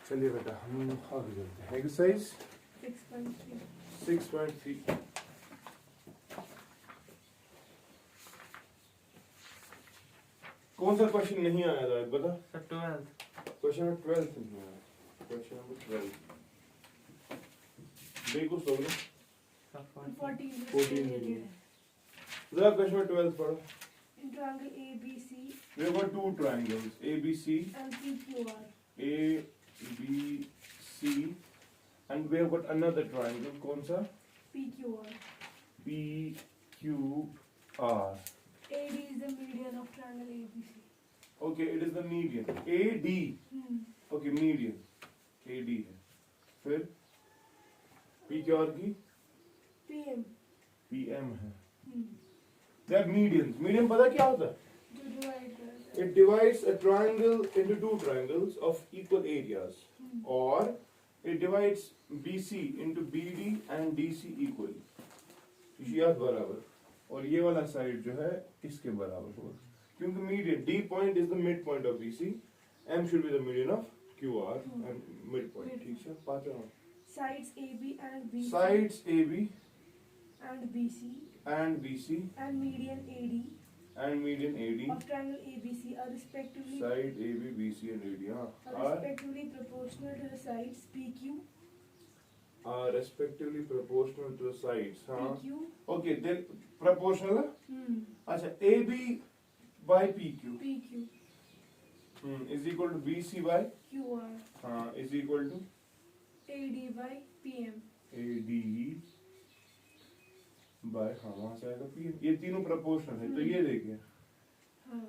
चलिए बेटा हम आगे चलते हैं। एक्सरसाइज 6.3 कौन सा क्वेश्चन नहीं आया था बता? क्वेश्चन नंबर 12 नहीं आया। क्वेश्चन नंबर 12 देखो सब लोग 14 जरा क्वेश्चन नंबर 12 पढ़ो। In triangle ABC We have got two triangles ABC and PQR. ABC and we have got another triangle कौन सा? PQR. PQR. AD is the median of triangle ABC. Okay, it is the median. AD. Okay, median. AD है। फिर PQR की PM. PM है। They are medians. Median पता क्या होता है? To divide that. It divides a triangle into two triangles of equal areas, or it divides BC into BD and DC equally. याद बराबर और ये वाला साइड जो है इसके बराबर होगा क्योंकि median D point is the midpoint of BC, M should be the median of QR and midpoint. ठीक है पाते हैं Sides AB and BC. sides AB and BC. and BC And median AD. and median AD Of triangle ABC are respectively. side AB BC and AD Are respectively proportional to the sides PQ. are respectively proportional to the sides. हाँ. PQ. Okay, then proportional है? अच्छा AB by PQ PQ. is equal to BC by QR. हाँ is equal to AD by PM. AD by हाँ वहाँ से आएगा PM। ये तीनों proportional है तो ये देखिए हाँ.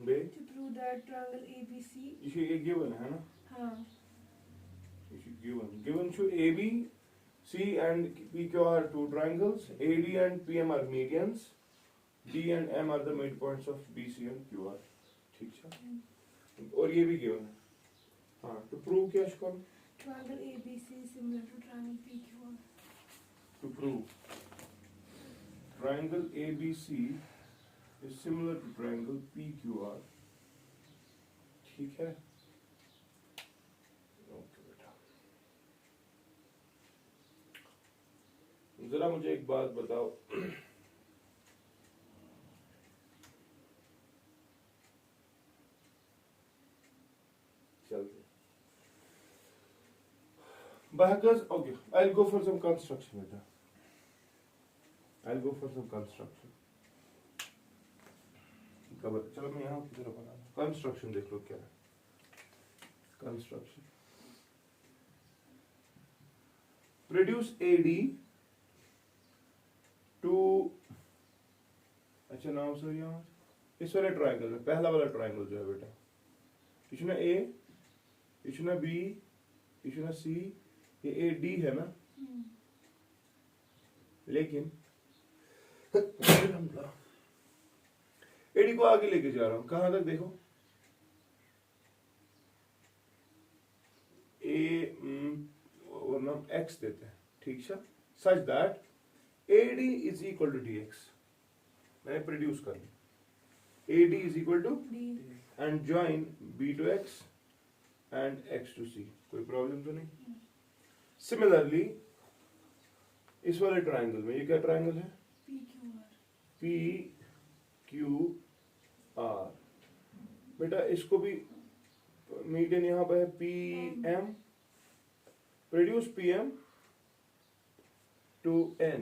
बे To prove that triangle ABC. इसे ये given है ना? हाँ. Given should AB, C and PQ are two triangles, AD and PM are medians, D and M are the midpoints of BC and QR. ठीक है? और ये भी given है। हाँ, to prove क्या इसको? Triangle ABC is similar to triangle PQR. To prove triangle ABC is similar to triangle PQR. ठीक है? जरा मुझे एक बात बताओ चलते Bahakers, okay, I'll go for some construction beta. I'll go for some construction. चलो मैं यहाँ की तरफ बना रहा हूँ। Construction देख लो क्या है। Construction. Produce AD to अच्छा नाम सर यहाँ इस वाले ट्राइंगल में पहला वाला ट्राइंगल जो है बेटा इसमें A इसमें B इसमें C ये AD है ना लेकिन AD को आगे लेके जा रहा हूँ कहाँ तक देखो A और नाम X देते हैं ठीक है such that AD is equal to DX मैंने प्रोड्यूस कर लिया AD is equal to D. and join B to X and X to C कोई प्रॉब्लम तो नहीं सिमिलरली इस वाले ट्राइंगल में ये क्या ट्राइंगल है PQR. PQR बेटा इसको भी मीडियन यहाँ पे है PM produce PM to N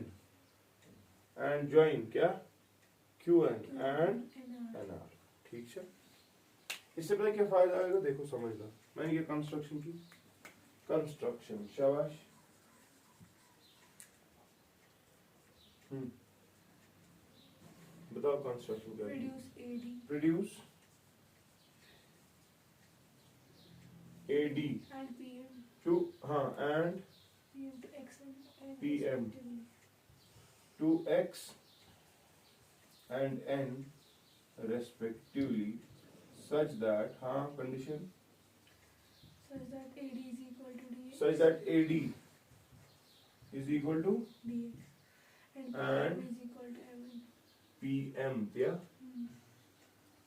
and join क्या QN and NR ठीक है इससे पता क्या फायदा आएगा देखो समझ लो मैंने ये कंस्ट्रक्शन की कंस्ट्रक्शन शाबाश बताओ कंस्ट्रक्शन क्या है Produce AD. Produce AD And PM. to हाँ and PM to X and N. PM. respectively. to X and N respectively such that हाँ condition Such that AD is equal to DX. such that AD is equal to DX. And PM And is equal to MN. PM yeah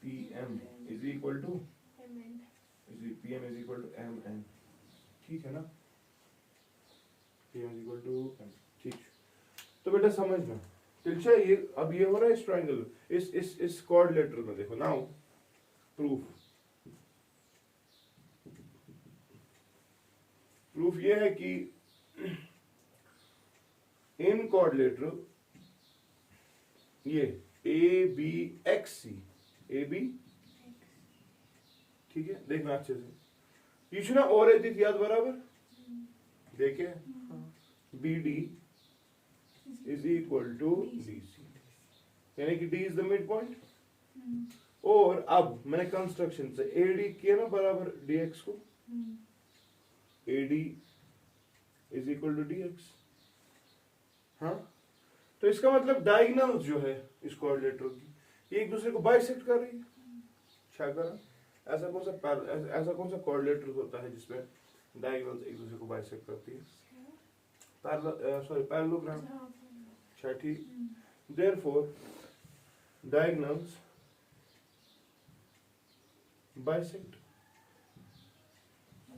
PM is equal to MN. PM is equal to MN ठीक है ना, PM equal to M, ठीक। तो बेटा समझना ठीक है, ये अब ये हो रहा है इस ट्रायंगल, इस कोऑर्डिनेटर में देखो नाउ प्रूफ ये है कि इन कोऑर्डिनेटर ये ABXC, AB, ठीक है, देखना अच्छे से, ये ना और रहती थी याद बराबर, देखे BD is equal to DC, यानी कि D is the midpoint. और अब मैंने कंस्ट्रक्शन से AD किया ना बराबर DX को, AD is equal to DX, हाँ, तो इसका मतलब डायगोनल जो है इस कोऑर्डिनेटर की, ये एक दूसरे को बाइसेक्ट कर रही है। क्या करा, ऐसा कौन सा कोऑर्डिनेटर होता है जिसमें डायगोनल्स एक दूसरे को बाइसेक्ट करती है? पैरेललोग्राम। अच्छा ठीक, therefore diagonals bisect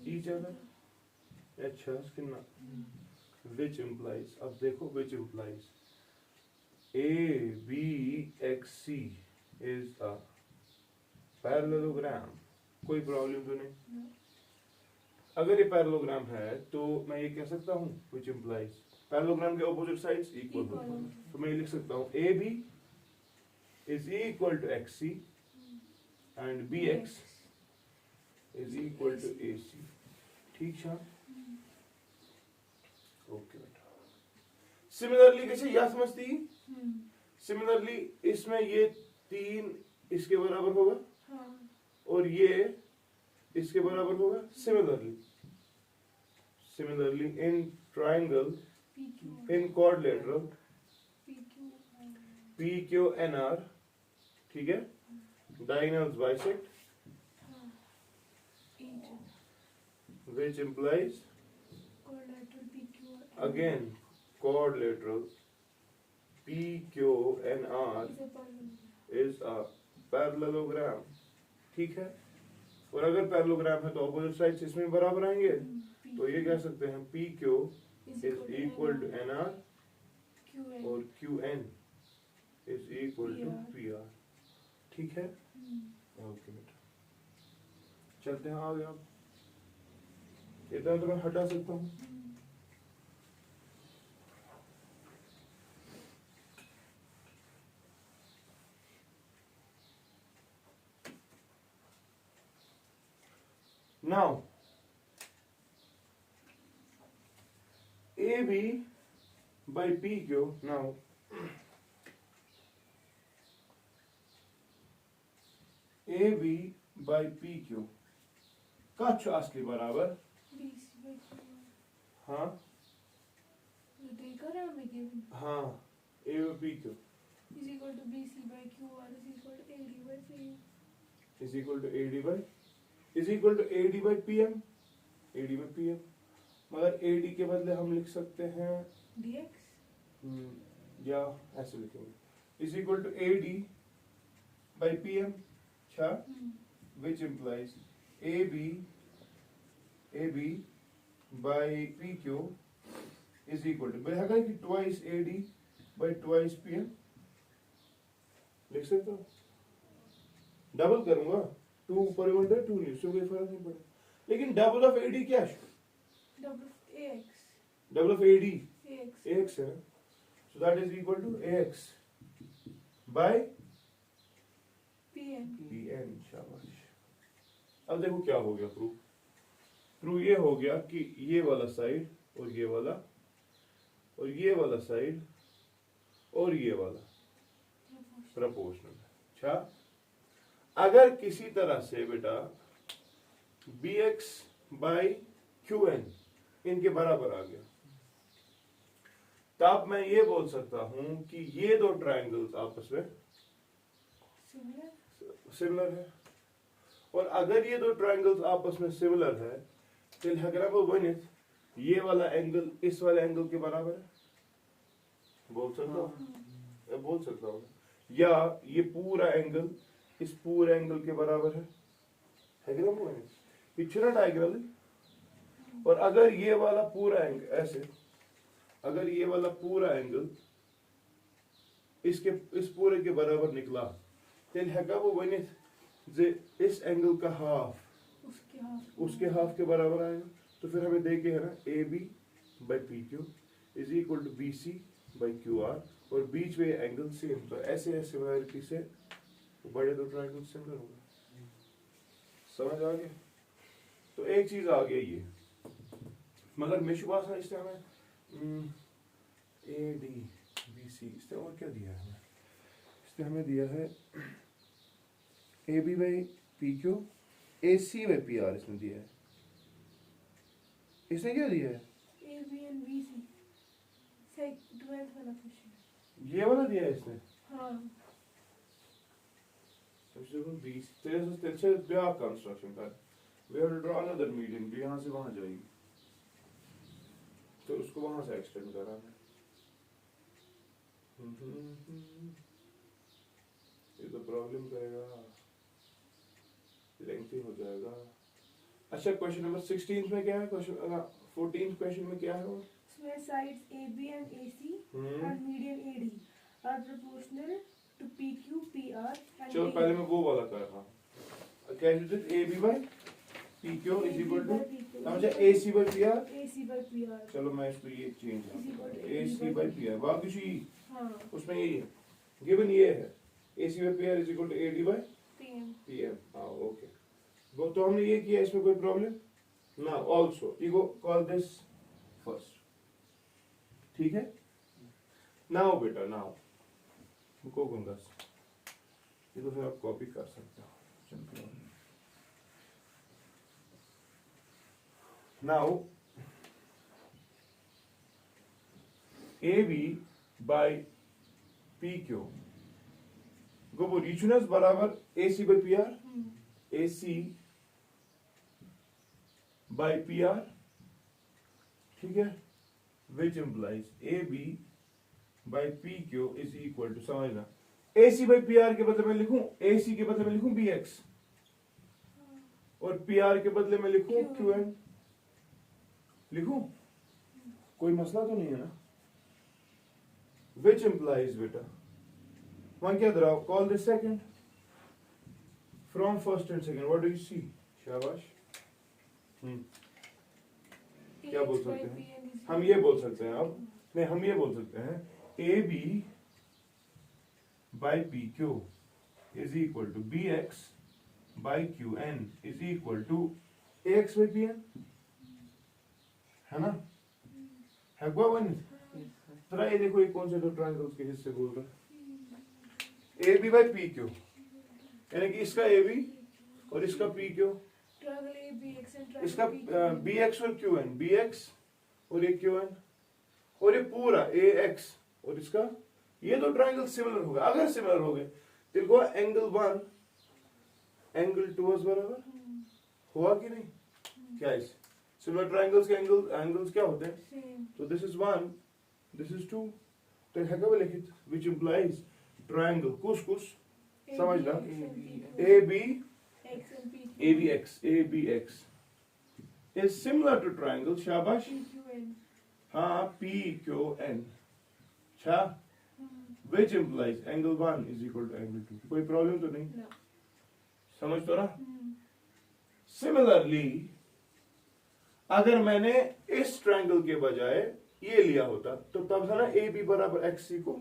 each other. अच्छा कितना, which implies, अब देखो which implies ABXC is a parallelogram। कोई प्रॉब्लम तो नहीं? अगर ये पैरेललोग्राम है तो मैं ये कह सकता हूँ which implies पैरेललोग्राम के ऑपोजिट साइड्स इक्वल होते हैं, तो मैं ये लिख सकता हूँ AB is equal to XC and BX is equal to AC। ठीक है, ओके बेटा। सिमिलरली कैसे याद समझती, सिमिलरली इसमें ये 3 इसके बराबर होगा, और ये इसके बराबर होगा। Similarly in triangle in quadrilateral PQNR, ठीक है, diagonals bisect which implies again quadrilateral PQNR is a parallelogram, ठीक है। और अगर पैरेललोग्राम है तो ऑपोजिट साइड्स इसमें बराबर आएंगे, तो ये कह सकते हैं PQ is equal to NR और QN is equal to PR, ठीक है। ओके बेटा, चलते हैं आगे। आप इतना तो मैं हटा सकता हूँ। Now AB by PQ, now AB by PQ का असली बराबर, हाँ हाँ, A by PQ is equal to BC by QR is equal to AD by PM is equal to AD by AD by PM, AD by PM, मगर AD के बदले हम लिख सकते हैं DX, या ऐसे लिखेंगे is equal to AD by PM, अच्छा, which implies AB by PQ is equal to, है कि twice AD by twice PM लिख सकता हूँ। डबल करूंगा, 2 ऊपर 2 नहीं, उससे कोई फर्क नहीं पड़ा। लेकिन डबल ऑफ AD क्या है? डबल ऑफ AD AX है, so that is equal to AX by PM। शाबाश। अब देखो क्या हो गया प्रूफ ये हो गया कि ये वाला साइड और ये वाला और ये वाला साइड और ये वाला प्रोपोर्शनल है। अच्छा, अगर किसी तरह से बेटा BX by QN इनके बराबर आ गया, तब मैं ये बोल सकता हूं कि ये दो ट्रायंगल्स आपस में सिमिलर है। और अगर ये दो ट्रायंगल्स आपस में सिमिलर है, तो ये वाला एंगल इस वाले एंगल के बराबर है, बोल सकता हूँ, या ये पूरा एंगल इस पूरे एंगल के बराबर है कि ना? वो डायगोनल और अगर ये वाला पूरा एंगल ऐसे, अगर ये वाला पूरा एंगल इसके इस पूरे के बराबर निकला, तेल हेका वो वनित जे इस एंगल का हाफ उसके हाफ के बराबर आएगा। तो फिर हमें देखे है ना A B by P Q is equal to B C by Q R, और बीच में एंगल सेम। तो ऐसे सिमिलरिटी से बड़े दो ट्रायंगल सिमिलर होगा। समझ आ गया? तो एक चीज आ गई ये, मगर मेशुबास है इससे हमें ए डी बी सी, इससे और क्या दिया है हमें? इसने हमें दिया है A B by P Q, A C by P R इसने दिया है। इसने क्या दिया है? A B and B C. Say 12th वाला क्वेश्चन। ये वाला दिया है इसने। हाँ। तेरे से ब्याह कंस्ट्रक्शन कर, we have to draw another median, भी यहाँ से वहाँ जाएगी, तो उसको वहाँ से एक्सटेंड करा है। ये तो प्रॉब्लम करेगा, लेंथी हो जाएगा। अच्छा क्वेश्चन नंबर 16 में क्या है? क्वेश्चन 14 क्वेश्चन में क्या है वो? इसमें sides AB and AC and median AD are proportional to PQ PR and चलो पहले मैं वो वाला कर रहा हूँ। क्या है? A B by P Q is equal to, समझा, A C by P R. AC by PR। चलो मैं इसको ये चेंज करता हूँ, A AC C by P R, बाकी चीज हाँ। उसमें यही है, गिवन ये है A C by P R is equal to A D by PM। P M. हाँ ओके, वो तो हमने ये किया, इसमें कोई प्रॉब्लम ना। Also you go call this first, ठीक है? नाउ बेटा नाउ को गुंगस, ये तो फिर आप कॉपी कर सकते हो। Now A B by P Q go returns बराबर A C by P R, A C by P R, ठीक है? Which implies A B by P Q is equal to, समझना, A C by P R के बदले में लिखूं, ए सी के बदले में लिखूं बी एक्स, और पी आर के बदले में लिखूं क्यू एन। लिखूं? कोई मसला तो नहीं है ना? विच इम्प्लाइज बेटा, वहां क्या दराव, call this second from first and second, what do you see? शाबाश। क्या बोल सकते हैं हम? ये बोल सकते हैं अब, नहीं हम ये बोल सकते हैं A B by P Q is equal to B X by Q N is equal to A X by P N, है ना? है क्या वन? जरा ये देखो, ये कौन से दो ट्रायंगल्स के हिस्से बोल रहा है? A B by P Q, यानी कि इसका ए बी और इसका P Q, triangle ABX and इसका triangle बी एक्स और क्यू एन, बी एक्स और ये क्यू एन, और ये पूरा ए एक्स और इसका, ये दो ट्रायंगल सिमिलर हो गए। अगर सिमिलर हो गए तो इनको एंगल 1 एंगल 2 बराबर हुआ कि नहीं? क्या इस सिमिलर ट्रायंगल्स के एंगल्स क्या होते हैं? same। तो दिस इज 1, दिस इज 2, तो है क्या लिखित, विच इंप्लाइज ट्रायंगल कुछ कुछ, समझना, A B X and PQ। A B X, A B X is similar to triangle, शाबाश, PQN। हाँ, पी क्यू एन, अच्छा, which implies angle 1 is equal to angle 2। कोई प्रॉब्लम तो नहीं? No। समझ तो रहा? सिमिलरली अगर मैंने इस ट्रायंगल के बजाय ये लिया होता तो तब था ना ए बी बराबर एक्स सी को,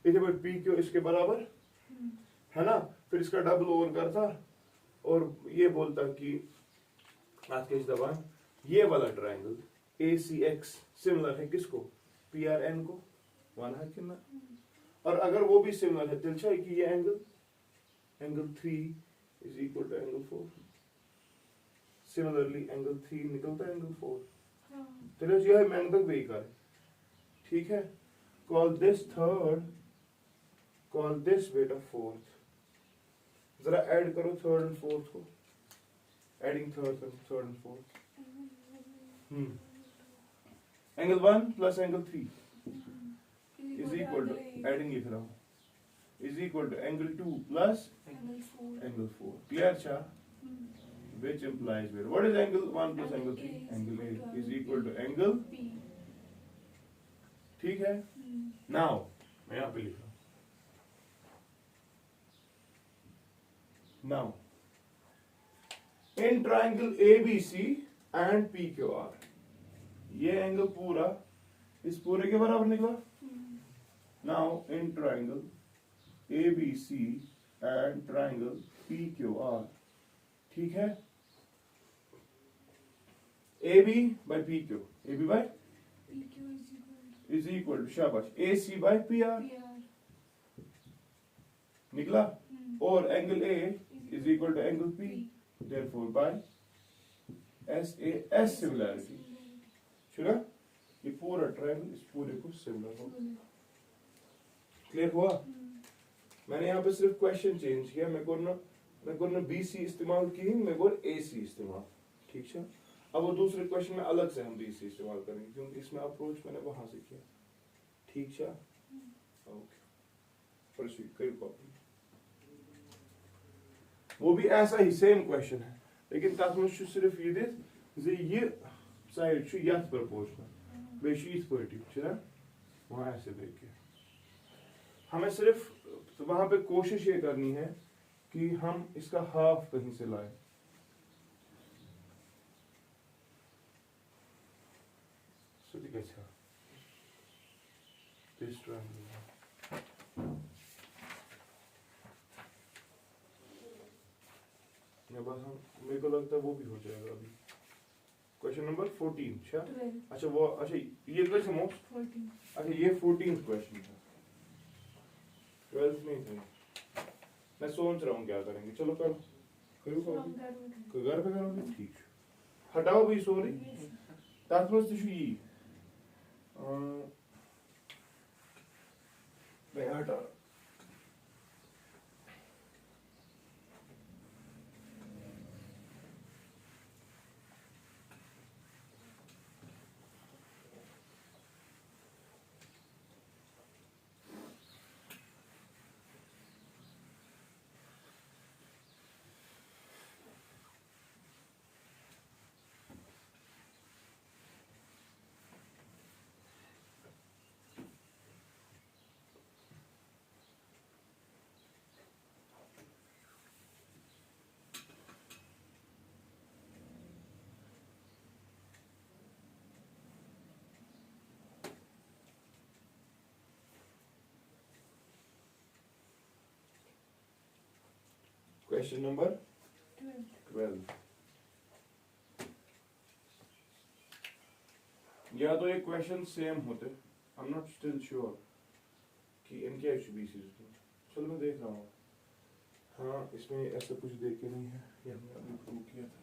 इधर पर पी क्यू इसके बराबर, है ना? फिर इसका डबल ओवर करता और ये बोलता कि आज के इस दबा ये वाला triangle A C X similar है किसको? पी आर एन को, वन है कि ना? और अगर वो भी सिमिलर है तो कि ये angle 3 is equal to angle 4। Similarly angle 3 निकलता है एंगल 4। तो यह है मैन तक वही कर, ठीक है? Call this third, call this बेटा फोर्थ। जरा ऐड करो थर्ड एंड फोर्थ को, adding third and fourth. Angle 1 plus angle 3 is equal to, adding लिख रहा हूँ, is equal to angle 2 plus Angle 4। angle 4। Clear? अच्छा, which implies where? What is angle 1 plus angle 3? Angle A is equal to angle, P. ठीक है? Now, मैं यहाँ पे लिख रहा हूँ. Now, in triangle ABC and PQR, ये एंगल पूरा इस पूरे के बराबर निकला. Now, in triangle ABC and triangle PQR, ठीक है? AB by PQ, AB by PQ is equal to शाबाश AC by PR PR. निकला. और angle A is equal to angle P, therefore by SAS similarity. शुरा ये पूरा triangle इस पूरे को सिमिलर हो. क्लियर हुआ? मैंने यहाँ पे सिर्फ क्वेश्चन चेंज किया. मैं को ना BC इस्तेमाल की, मैं को AC इस्तेमाल. ठीक है? अब वो दूसरे क्वेश्चन में अलग से हम BC इस्तेमाल करेंगे क्योंकि इसमें अप्रोच मैंने वहां से किया. ठीक है? ओके. प्रोसीड कोई प्रॉब्लम. वो भी ऐसा ही सेम क्वेश्चन है लेकिन तथ में सिर्फ ये दिस ये साइड यथ प्रपोर्शनल बे पे वहां ऐसे देखिए. हमें सिर्फ वहां पे कोशिश ये करनी है कि हम इसका हाफ कहीं से लाएं. बस हम मेरे को लगता है वो भी हो जाएगा अभी. Question number 14. अच्छा वो अच्छा ये क्वेश्चन मोस्ट 14. अच्छा ये 14th क्वेश्चन था. 12th नहीं था. मैं सोच रहा हूँ क्या करेंगे. चलो करो घर पे करोगे. ठीक. हटाओ भी सॉरी तात्पर्य यही मैं हटा. Question number 12. या तो ये क्वेश्चन सेम होते. I am not still sure कि इनके HBC. चलो मैं देख रहा हूँ. हाँ इसमें ऐसा कुछ देख के नहीं है. ये हमने अभी प्रूव किया था.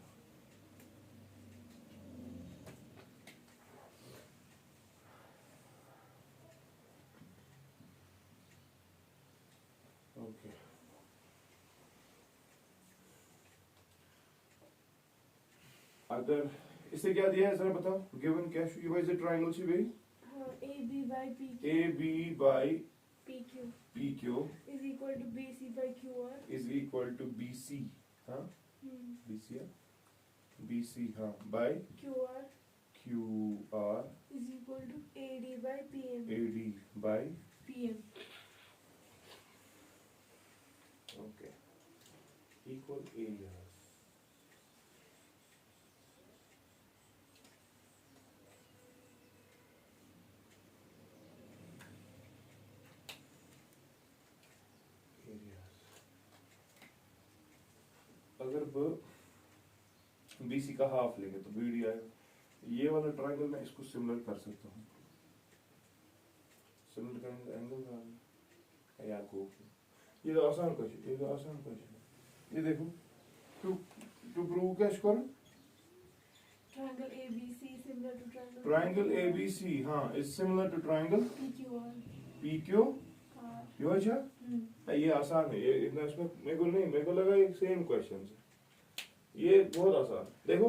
ओके अगर इसे क्या दिया है जरा बताओ. गिवन क्या इज अ ट्रायंगल सी भाई. AB by PQ. AB by PQ PQ is equal to BC by QR. is equal to BC. हाँ BC है. BC हाँ by QR QR is equal to AD by PM. AD by PM. okay equal areas. अगर BC का half लेंगे तो BD आएगा. ये वाला ट्रायंगल मैं इसको सिमिलर कर सकता हूँ. सिमिलर करेंगे एंगल या को. ये तो आसान क्वेश्चन. ये देखो टू प्रूव क्या करो. Triangle ABC similar to triangle. Triangle ABC हाँ is similar to triangle PQR. PQ. R. यो अच्छा ये आसान है. ये इतना इसमें मेरे को लगा ये सेम क्वेश्चन है. ये बहुत आसान. देखो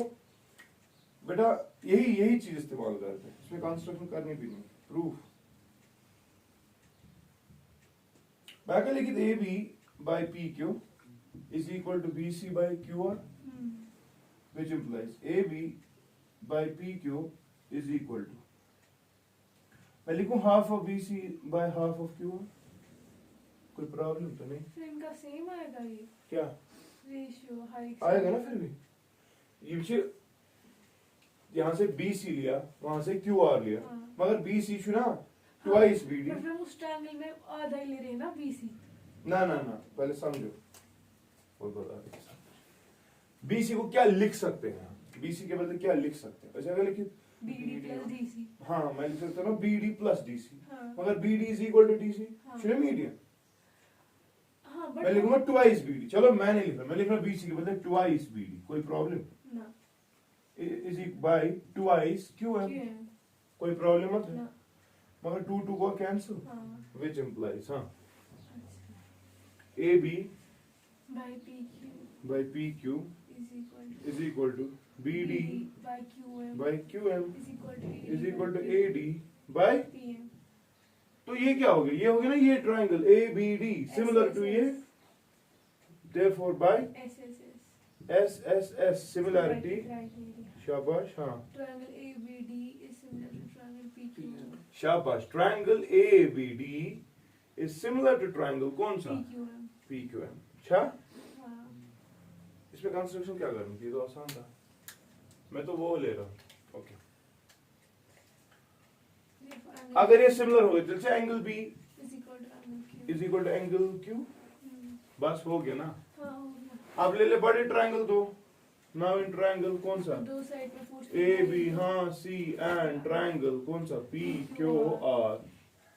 बेटा यही चीज इस्तेमाल करते हैं. इसमें कंस्ट्रक्शन करनी भी नहीं. प्रूफ बाकी लिखित AB by PQ is equal to BC by QR. which implies AB by PQ is equal to, मैं लिखूं half of BC by half of QR, कोई प्रॉब्लम तो नहीं? फिर इनका सेम आएगा ये क्या रेशियो हाइट आएगा ना? फिर भी ये पीछे यहाँ से BC लिया, वहां से QR लिया, हाँ। मगर BC छु ना twice BD। पर हम उस ट्रायंगल में आधा ही ले रहे हैं ना BC। ना ना ना, पहले समझो और बता दे। BC को क्या लिख सकते हैं? BC के बदले क्या लिख सकते हैं? अच्छा अगर लिखिए BD plus DC। हाँ मैं लिख सकता हूँ ना BD plus DC, हाँ। मगर BD is equal to DC, हाँ। शुरू मीडियम। हाँ मैं लिखूंगा twice BD, चलो मैं नहीं लिख रहा, मैं लिख रहा BC के बदले twice BD, कोई प्रॉब्लम? ना। is equal by twice QM, कोई प्रॉब्लम मत है? ना। मगर 2 को कैंसिल, हाँ। which implies हाँ अच्छा। AB by PQ by PQ is equal to BD by QM by QM is equal to AD by, PM। तो ये क्या हो गया? ये हो गया ना ये ट्रायंगल ABD सिमिलर टू ये, therefore by SSS सिमिलैरिटी, शाबाश हाँ Triangle ABD is similar to triangle PQ। शाबाश, triangle ABD is similar to triangle कौन सा? PQM। PQM। अच्छा हाँ। इसमें कंस्ट्रक्शन क्या करनी थी? तो आसान था, मैं तो वो ले रहा हूँ। ओके अगर ये सिमिलर हो गए जैसे angle B is equal to angle Q। Is equal to angle Q, बस हो गया ना? हाँ हो गया। अब ले ले बड़े ट्रायंगल दो, नाउ इन ट्रायंगल कौन सा? दो साइड में पूछ AB हाँ C एंड ट्रायंगल कौन सा? PQR,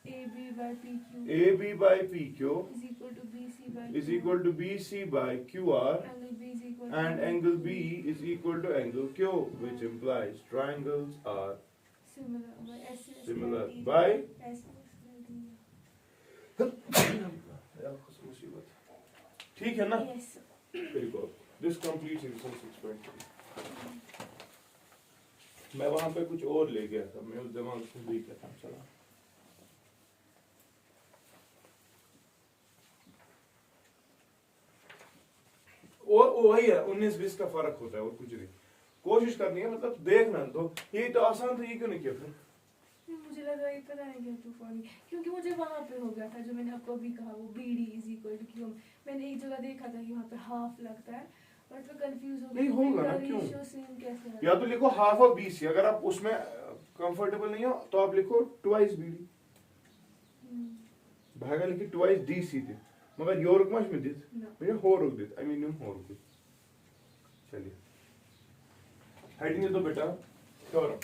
AB by PQ AB by PQ is equal to BC by is equal to BC by QR angle B is equal and to angle B is equal to angle Q, which implies triangles are similar by SS similar D by SS D। ठीक है ना? Yes। Very good. This completes exercise 6.3. मैं वहां पे कुछ और ले गया था, मैं उस दिमाग से भूल गया था। चला और वही है, 19-20 का फर्क होता है और कुछ नहीं। कोशिश करनी है, मतलब देखना तो ये तो आसान था, ये क्यों नहीं किया फिर? मुझे लगा ये पता नहीं क्या तूफानी, क्योंकि मुझे वहां पे हो गया था जो मैंने आपको अभी कहा, वो BD is equal to QM। मैंने एक जगह देखा था कि वहाँ पे हाफ लगता है, बट मैं कंफ्यूज हो गई। नहीं होगा ना, क्यों? रेशियो सेम कैसे है? या तो लिखो हाफ ऑफ BC, अगर आप उसमें कंफर्टेबल नहीं हो तो आप लिखो ट्वाइस BD। भागा लिखी ट्वाइस DC थे, मगर योरक मच में दित ना। मेरे हो रुक दित, आई मीन हो रुक दित। चलिए हेडिंग दे दो बेटा, थ्योरम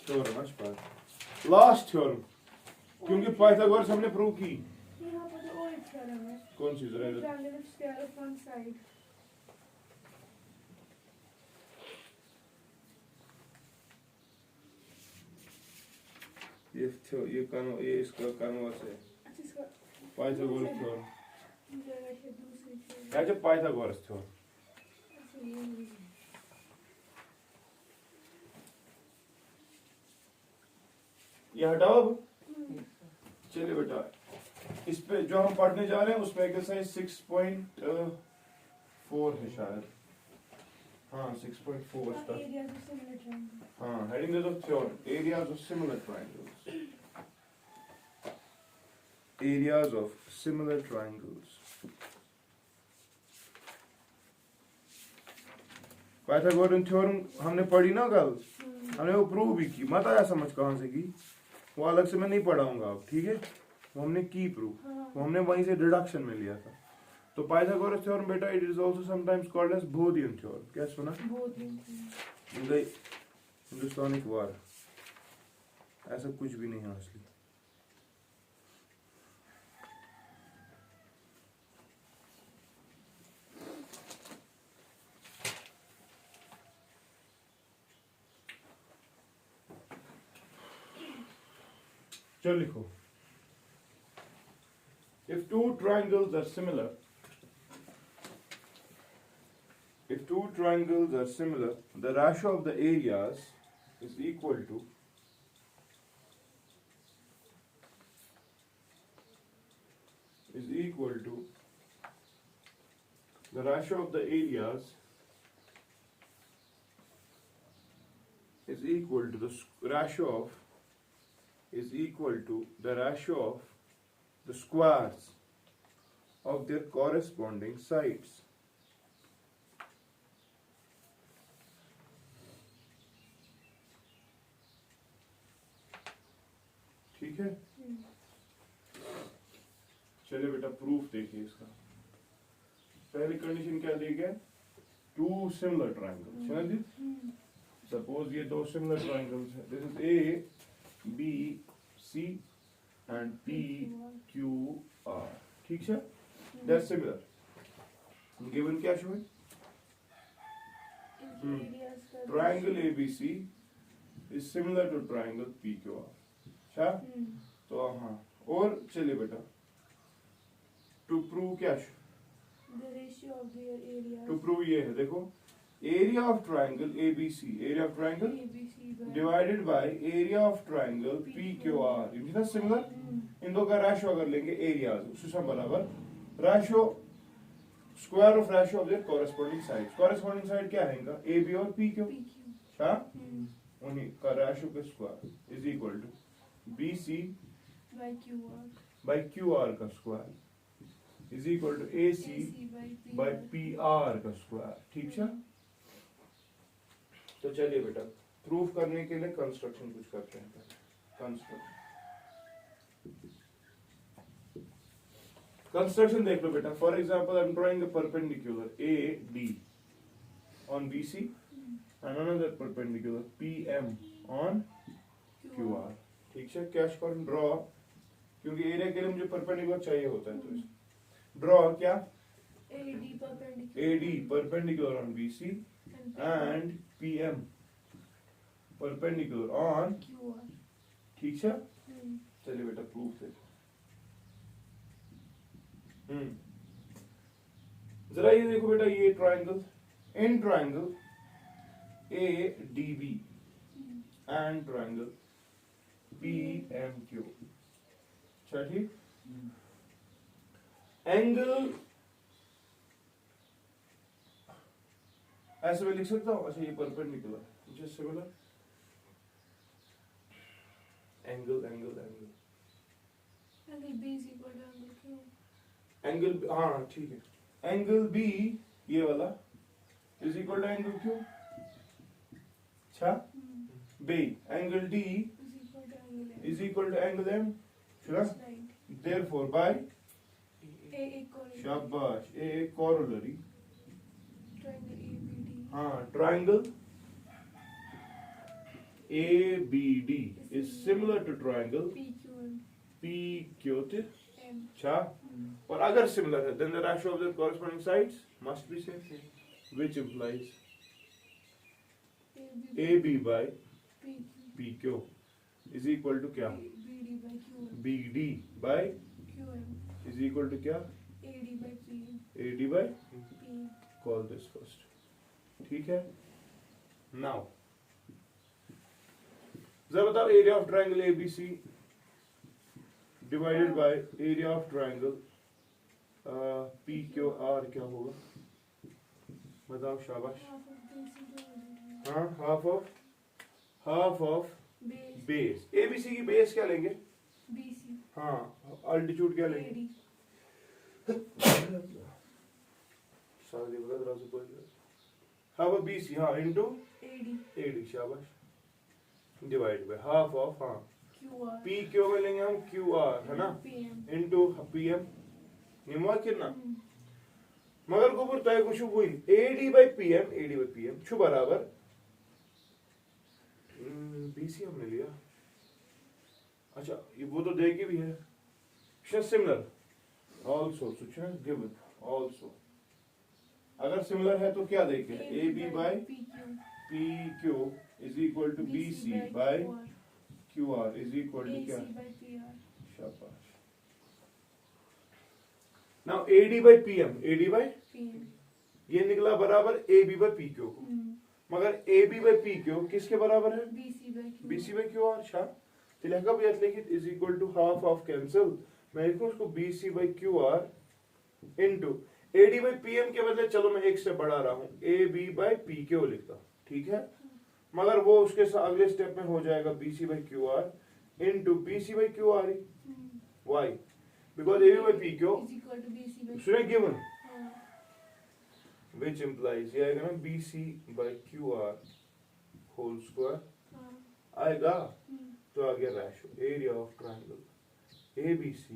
थ्योरम आज पर लास्ट थ्योरम, क्योंकि पाइथागोरस हमने प्रूव की। यहाँ पर तो और एक थ्योरम है। कौन सी? जरा इधर triangle of square of one side. ये इसका कन्वर्स है, अच्छा इसका पाइथागोरस थ्योरम। मुझे लगा शायद दूसरी थ्योरम। क्या है पाइथागोरस थ्योरम? अच्छा ये नहीं है। ये हटाओ अब। चलिए बेटा, इस पे जो हम पढ़ने जा रहे हैं उसमें एक्सरसाइज 6.4 है शायद, हाँ 6.4 start. Areas of similar triangle. हाँ हेडिंग दे दो theorem, areas of similar triangles, areas of similar triangles. Pythagorean theorem हमने पढ़ी ना कल, हमने वो प्रूव भी की, मत आया समझ कहाँ से की, वो अलग से मैं नहीं पढ़ाऊंगा अब, ठीक है? वो हमने की प्रूव, वो हमने वहीं से डिडक्शन में लिया था। तो पाइथागोरस थ्योरम बेटा, it is also sometimes called as Baudhayan theorem. क्या सुना? बोधियन। हिंदुस्तानिक वार, ऐसा कुछ भी नहीं है असली। चलो लिखो, if two triangles are similar, the ratio of the areas is equal to the ratio of the areas is equal to the ratio of the squares of their corresponding sides. ठीक है, चलिए बेटा प्रूफ देखिए इसका। पहली condition क्या दी गई? To similar triangles है ना जी। सपोज ये दो सिमिलर ट्राइंगल्स है, this is A B C and P Q R, ठीक है, दैट्स सिमिलर। गिवन क्या शो है? Triangle ABC is similar to triangle PQR. अच्छा, तो हाँ, और चलिए बेटा टू प्रूव क्या The ratio of their areas. To prove ये है, देखो area of triangle ABC, area of triangle ABC by divided by area of triangle PQR, इनका सिमिलर। इन दो का रेशियो अगर लेंगे एरियाज उसी से बराबर ratio square of ratio of their corresponding sides. Corresponding side क्या है इनका? ए बी और पी क्यू। PQ. हाँ, उन्हीं का रेशियो का स्क्वायर is equal to B C By QR. By Q R का स्क्वायर is equal to A C AC by PR. By P R का स्क्वायर, ठीक है। तो चलिए बेटा प्रूफ करने के लिए कंस्ट्रक्शन कुछ करते हैं। कंस्ट्रक्शन देख लो बेटा। For example I am drawing a perpendicular A D on B C and another perpendicular P M on Q R, ठीक है। कैश कॉर्न ड्रॉ, क्योंकि एरिया के लिए मुझे परपेंडिकुलर चाहिए होता है, तो ड्रॉ क्या? AD perpendicular. AD perpendicular on BC and PM perpendicular on QR. ठीक है। चलिए बेटा प्रूफ दे। जरा ये देखो बेटा, ये triangle, in triangle ADB and triangle PMQ, अच्छा ठीक। एंगल ऐसे मैं लिख सकता हूँ, अच्छा ये perpendicular which is similar, angle angle angle Angle B is equal to angle Q. Angle, हाँ ठीक है। एंगल बी ये वाला is equal to angle Q, अच्छा। B angle D Is equal to angle is equal to M. Angle M, sure. That's right. Therefore by A equal to शाबाश, A corollary, triangle ABD. हाँ triangle ABD is similar to triangle PQM. PQ, M. अच्छा। और अगर similar है then the ratio of the corresponding sides must be same, which implies AB by PQ. PQ is equal to क्या? BD by QM. BD by QM. is equal to क्या? AD by PM. AD by, PM. call this first, ठीक है। now जरा बताओ area of triangle ABC divided by area of triangle PQR क्या होगा? बताओ, शाबाश। Half of base into AD. हाँ, half of Base. Base. ABC की बेस क्या लेंगे? BC. हाँ, अल्टीट्यूड क्या लेंगे? AD. हाफ ऑफ BC, हाँ, इनटू AD. AD, शाबाश। डिवाइड बाय हाफ ऑफ, हाँ, QR. PQ में लेंगे हम QR, है ना, PM. इनटू PM निम्वा कितना मगर को तय कुछ हुई AD by PM छु बराबर BC हमने लिया। अच्छा, ये वो तो देखी भी है सिमिलर ऑल्सो, गिवन ऑल्सो। अगर सिमिलर है तो क्या देखे? AB by PQ is equal to BC by QR is equal to क्या? AC by PR. शाबाश। Now AD by PM. ये निकला बराबर AB by PQ को, मगर AB by PQ किसके बराबर है? BC by QR. BC by QR, अच्छा। तो लिखा भी लिखित is equal to half of cancel, मैं लिखूं उसको BC by QR into AD by PM के बदले चलो मैं एक स्टेप बढ़ा रहा हूं, AB बाई PQ लिखता, ठीक है, मगर वो उसके साथ अगले स्टेप में हो जाएगा BC by QR into BC by QR he. Why? Because AB by PQ is equal to BC by should I given, हाँ, which implies ये आएगा ना BC by QR whole square हाँ, आएगा, तो आ गया ratio area of triangle ABC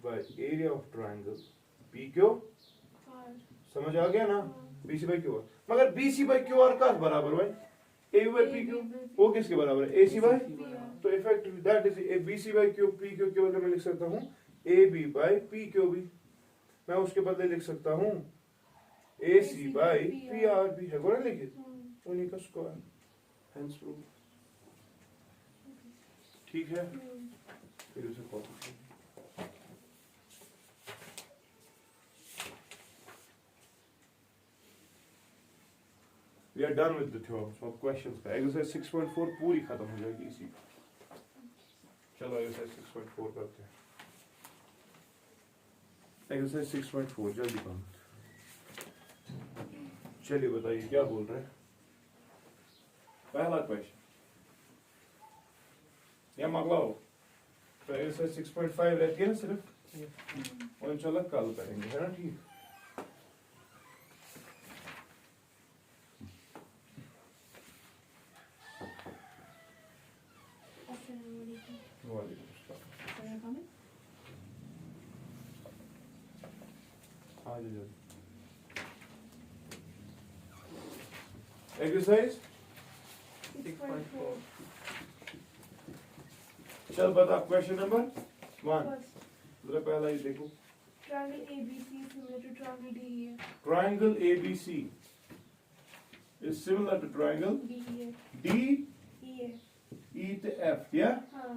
by area of triangle PQ, हाँ, समझ आ गया ना, BC by QR, मगर BC by QR का बराबर भाई AB by PQ, वो किसके बराबर है, AC by, तो effectively that is BC by PQ के बदले मैं लिख सकता हूँ AB by PQ भी, मैं उसके बदले लिख सकता हूँ AC by PR भी, है ना लिखित, उन्हीं का स्क्वायर, हेंस प्रूफ, ठीक है, फिर उसे copy We are done with the theorems. अब questions का exercise 6.4 पूरी खत्म हो जाएगी इसी पर। चलो exercise 6.4 करते हैं। exercise 6.4 जल्दी काम। चलिए बताइए क्या बोल रहे हैं। पहला क्वेश्चन या मगलाओ, तो exercise 6.5 रहती है ना सिर्फ, और इंशाल्लाह कल करेंगे, है ना, ठीक। एक्सरसाइज 6.4 चल बता, क्वेश्चन नंबर 1 First, जरा पहला ही देखो, triangle ABC is similar to triangle DEF. Triangle ABC is similar to triangle DEF. DEF, EF. या हाँ.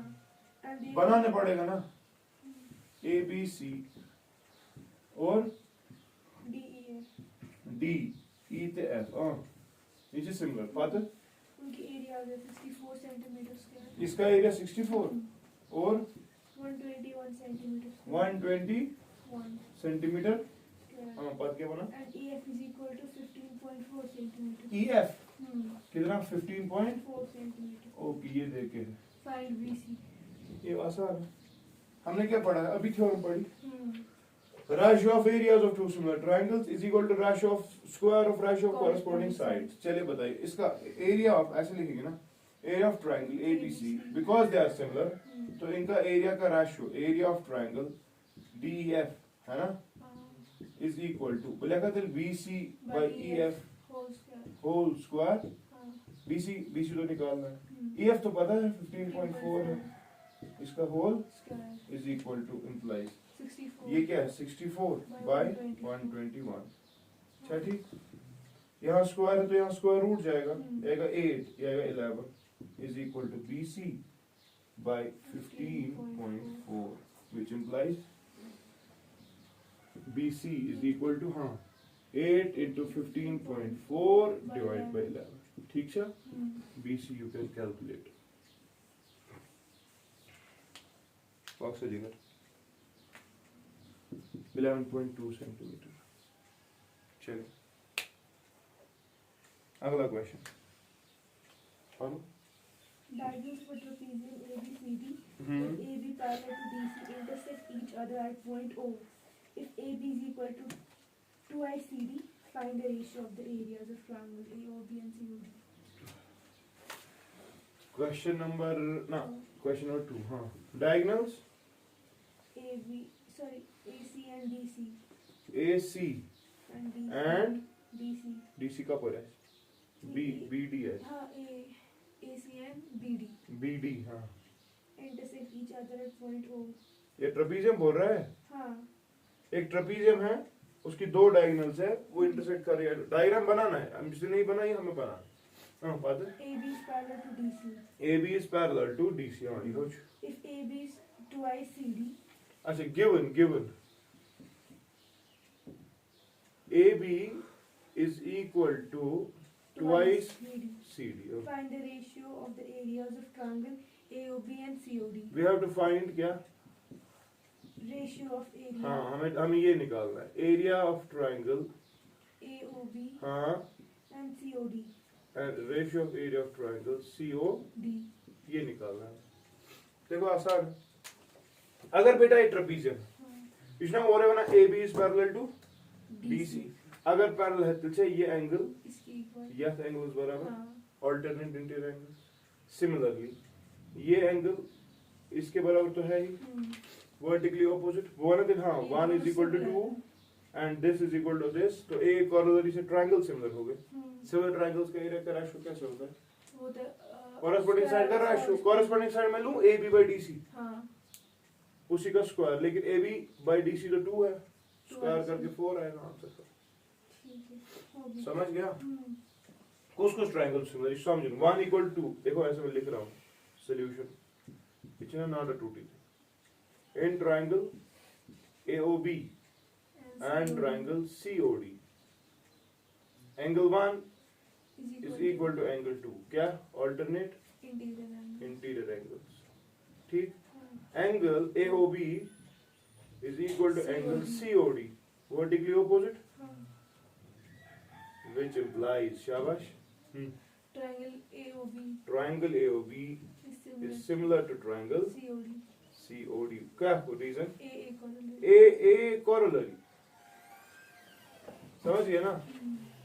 And they बनाने पड़ेगा ना, ABC और DEF. DEF, हाँ, नीचे सिमिलर, फादर उनकी एरिया आ गया 64 सेंटीमीटर स्क्वायर. इसका एरिया 64 और 121 सेंटीमीटर स्क्वायर. 121 centimetre, square. हाँ, पद क्या बना, And EF is equal to 15.4 centimetre. EF हम्म. कितना, 15 4 सेंटीमीटर. ओके, ये देखे Find BC. ये आसान है, हमने क्या पढ़ा है अभी, थ्योरम पढ़ी, हम्म. ratio of areas of two similar triangles is equal to ratio of square of ratio of corresponding sides। चलिए बताइए इसका एरिया ऑफ, ऐसे लिखेंगे ना, area of triangle ABC because they are similar, तो इनका एरिया का ratio area of triangle DEF है ना, इज इक्वल टू बोला था BC by EF whole square. Whole square, हाँ. BC तो निकालना है, EF तो पता है 15.4 है, इसका whole square. Is equal to implies 64. ये क्या है 64 बाय 121, अच्छा ठीक, यहाँ स्क्वायर है तो यहाँ स्क्वायर रूट जाएगा, आएगा 8, ये आएगा 11 is equal to BC by 15.4 which implies BC is equal to, हाँ, 8 into 15.4 divided by 11, ठीक है, BC you can calculate, box हो जाएगा 11.2 सेंटीमीटर। चलो अगला क्वेश्चन पढ़ो। Diagonals for trapezium ABCD. Hmm. If AB parallel to DC intersect each other at point O. If AB is equal to 2ICD, find the ratio of the areas of triangles AOB and COD. Question number ना, question number 2, हाँ, diagonals AB, sorry, AC and DC. AC And DC. and DC. DC का पर है, BD है, हाँ, AC and BD. BD, हाँ, Intersect each other at point O. ये trapezium बोल रहा है, हाँ. एक ट्रेपीजियम है, उसकी दो डायगोनल्स है, वो इंटरसेक्ट कर रही है, डायग्राम बनाना है, हम जिसे नहीं बनाई हमें बनाना है, हाँ, बात है, AB is parallel to DC. AB is parallel to DC, हाँ, ये कुछ, If AB is 2ICD. अच्छा, given AB is equal to twice BD. CD, okay. Find the ratio of the areas of triangle AOB and COD. We have to find क्या, ratio of area हाँ हमें ये निकालना है, area of triangle AOB हाँ and COD and ratio of area of triangle CO, ये निकालना है। देखो आसान है। अगर बेटा ये ट्रेपीजियम इसमें और है ना AB is parallel to BC, अगर पैरेलल है तो ये एंगल इसकी इक्वल यस एंगल इज बराबर हाँ ऑल्टरनेट इंटीरियर एंगल। सिमिलरली ये एंगल इसके बराबर तो है ही, वर्टिकली ऑपोजिट वो ना दिन हाँ ये 1 is equal to 2 and this is equal to this, तो ए कॉर्नरी से ट्रायंगल सिमिलर हो गए। सिमिलर ट्रायंगल्स का एरिया का रेशियो कैसे होता है? वो तो कॉरेस्पॉन्डिंग साइड का रेशियो, कॉरेस्पॉन्डिंग साइड में लूं AB by DC हाँ उसी का स्क्वायर, लेकिन AB by DC तो 2 है, स्क्वायर करके 4 आएगा आंसर। ठीक है हो गया। समझ गया? कुछ ट्रायंगल सिमिलर समझो 1 इक्वल टू, देखो ऐसे मैं लिख रहा हूँ solution, it's not a 2T in triangle AOB and triangle COD angle 1 is equal to angle 2, क्या alternate interior angles, ठीक। angle AOB is equal to angle COD vertically opposite, which implies शाबाश triangle AOB is similar to triangle COD। क्या reason? A corollary, समझ गए ना?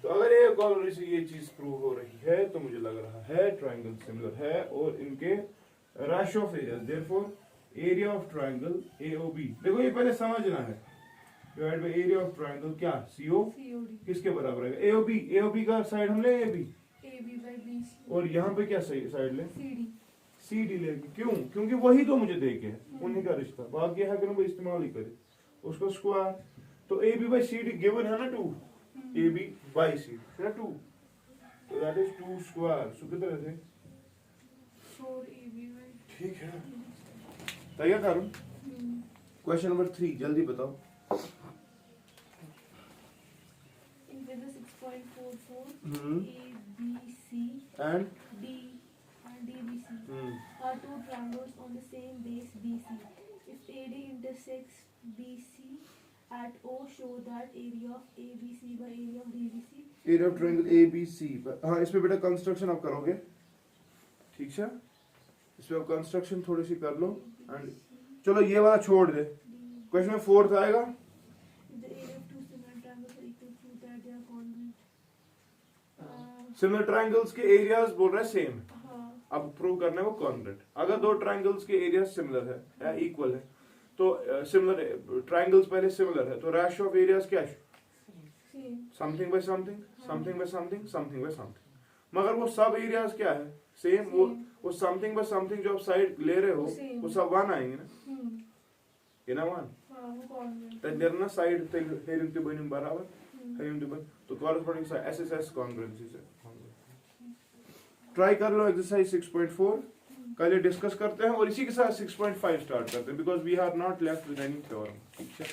तो अगर A corollary से ये चीज प्रूव हो रही है तो मुझे लग रहा है ट्रायंगल सिमिलर है और इनके ratio of areas, therefore area of triangle AOB, देखो ये पहले समझना है, divide by area of triangle क्या COD किसके बराबर है? AOB का साइड हम ले AB by BC और यहाँ पे क्या साइड ले? CD लेगी, क्यों? क्योंकि वही तो मुझे दे के है, उन्हीं का रिश्ता, बाकी है कि ना वो इस्तेमाल ही करे उसका स्क्वायर, तो AB by CD गिवन है ना 2, AB by CD है ना 2, तो दैट इज 2 स्क्वायर, सो कितने थे? 4AB ठीक है, तैयार करूं? क्वेश्चन नंबर 3 जल्दी बताओ। in figure 6.44 hmm ABC and D and DBC are two triangles on the same base BC. If AD intersects BC at O, show that area of ABC by area of DBC. Area of triangle ABC, हाँ इस पे बेटा construction आप करोगे, ठीक है? इस पे आप कंस्ट्रक्शन थोड़ी सी कर लो एंड चलो ये वाला छोड़ दे, क्वेश्चन में 4th आएगा। The area of two similar triangles are equal to that they are congruent. Similar triangles के एरियाज बोल रहे हैं सेम, हाँ अब प्रूव करना है वो कॉन्ग्रुएंट। अगर दो ट्रायंगल्स के एरिया सिमिलर है या इक्वल है तो सिमिलर ट्रायंगल्स पहले सिमिलर है तो रेशियो ऑफ एरियाज क्या है? same. Something bye something, something bye something, something bye something. मगर वो सब एरियाज क्या है? सेम। वो समथिंग बाय समथिंग जो आप साइड ले रहे हो वो सब 1 आएंगे ना, ये ना 1 हाँ वो congruent. तब ना साइड हेरिंग तो बनिम बराबर हेरिंग तो बन, तो कॉरेस्पॉन्डिंग साइड एसएसएस कॉन्ग्रुएंसी से ट्राई कर लो एक्सरसाइज 6.4, कल ये डिस्कस करते हैं और इसी के साथ 6.5 स्टार्ट करते हैं because we are not left with any theorem, ठीक है?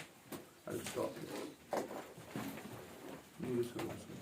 I will stop.